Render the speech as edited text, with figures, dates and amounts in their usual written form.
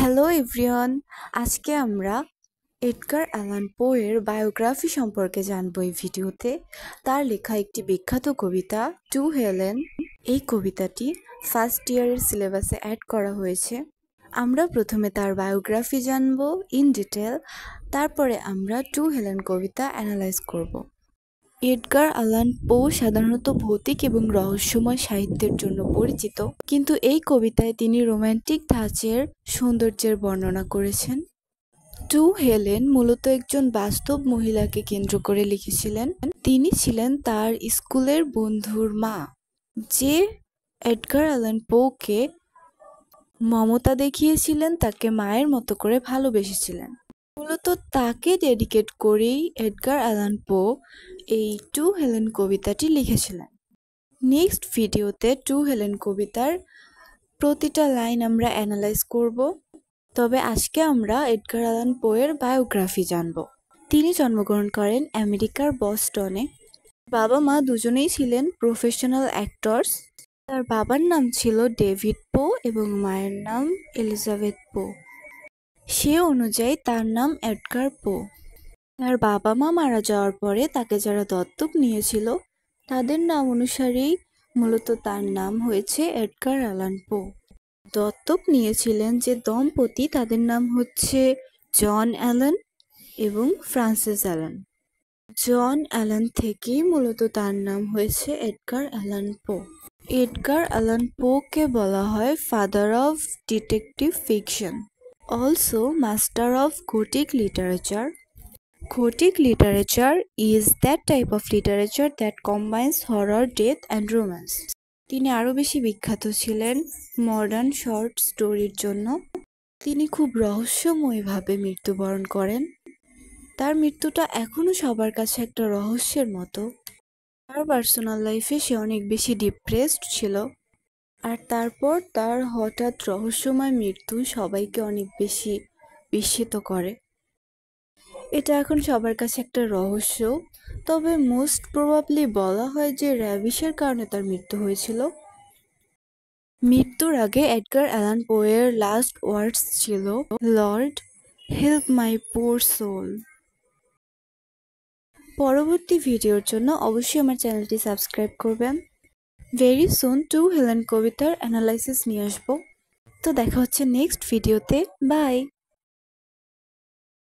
Hello everyone, আজকে আমরা Edgar Allan পো এর বায়োগ্রাফি সম্পর্কে জানবো এই ভিডিওতে। তার লেখা একটি বিখ্যাত কবিতা টু হেলেন। এই কবিতাটি ফার্স্ট ইয়ারের সিলেবাসে অ্যাড করা হয়েছে। আমরা প্রথমে তার বায়োগ্রাফি জানবো ইন ডিটেল, তারপরে আমরা টু হেলেন কবিতা অ্যানালাইজ করব। এডগার অ্যালান পো সাধারণত ভৌতিক এবং রহস্যময় সাহিত্যের জন্য পরিচিত, কিন্তু এই কবিতায় তিনি রোমান্টিক ধাঁচের সৌন্দর্যের বর্ণনা করেছেন। টু হেলেন মূলত একজন বাস্তব মহিলাকে কেন্দ্র করে লিখেছিলেন। তিনি ছিলেন তার স্কুলের বন্ধুর মা, যে এডগার অ্যালান পোকে মমতা দেখিয়েছিলেন, তাকে মায়ের মতো করে ভালোবেসেছিলেন। মূলত তাকে ডেডিকেট করেই এডগার অ্যালান পো এই টু হেলেন কবিতাটি লিখেছিলেন। নেক্সট ভিডিওতে টু হেলেন কবিতার প্রতিটা লাইন আমরা অ্যানালাইজ করব। তবে আজকে আমরা এডগার অ্যালান পো এর বায়োগ্রাফি জানব। তিনি জন্মগ্রহণ করেন আমেরিকার বস্টনে। বাবা মা দুজনেই ছিলেন প্রফেশনাল অ্যাক্টরস। তার বাবার নাম ছিল ডেভিড পো এবং মায়ের নাম এলিজাবেথ পো। সে অনুযায়ী তার নাম এডগার পো। তার বাবা মা মারা যাওয়ার পরে তাকে যারা দত্তক নিয়েছিল তাদের নাম অনুসারেই মূলত তার নাম হয়েছে এডগার অ্যালান পো। দত্তক নিয়েছিলেন যে দম্পতি, তাদের নাম হচ্ছে জন অ্যালান এবং ফ্রান্সিস অ্যালান। জন অ্যালান থেকেই মূলত তার নাম হয়েছে এডগার অ্যালান পো। এডগার অ্যালান পোকে বলা হয় father of detective fiction, also master of Gothic literature. Gothic literature is that type of literature that combines horror, death and romance. তিনি আরও বেশি বিখ্যাত ছিলেন মডার্ন শর্ট স্টোরির জন্য। তিনি খুব রহস্যময়ভাবে মৃত্যুবরণ করেন। তার মৃত্যুটা এখনও সবার কাছে একটা রহস্যের মতো। তার পার্সোনাল লাইফে সে অনেক বেশি ডিপ্রেসড ছিল, আর তারপর তার হঠাৎ রহস্যময় মৃত্যু সবাইকে অনেক বেশি বিস্মিত করে। এটা এখন সবার কাছে একটা রহস্য, তবে মোস্ট প্রবাবলি বলা হয় যে র্যাবিসের কারণে তার মৃত্যু হয়েছিল। মৃত্যুর আগে এডগার অ্যালান পো এর লাস্ট ওয়ার্ডস ছিল, Lord help my poor soul. পরবর্তী ভিডিওর জন্য অবশ্যই আমার চ্যানেলটি সাবস্ক্রাইব করবেন। ভেরি সুন টু হেলেন কবিতার অ্যানালাইসিস নিয়ে আসবো। তো দেখা হচ্ছে নেক্সট ভিডিওতে। বাই।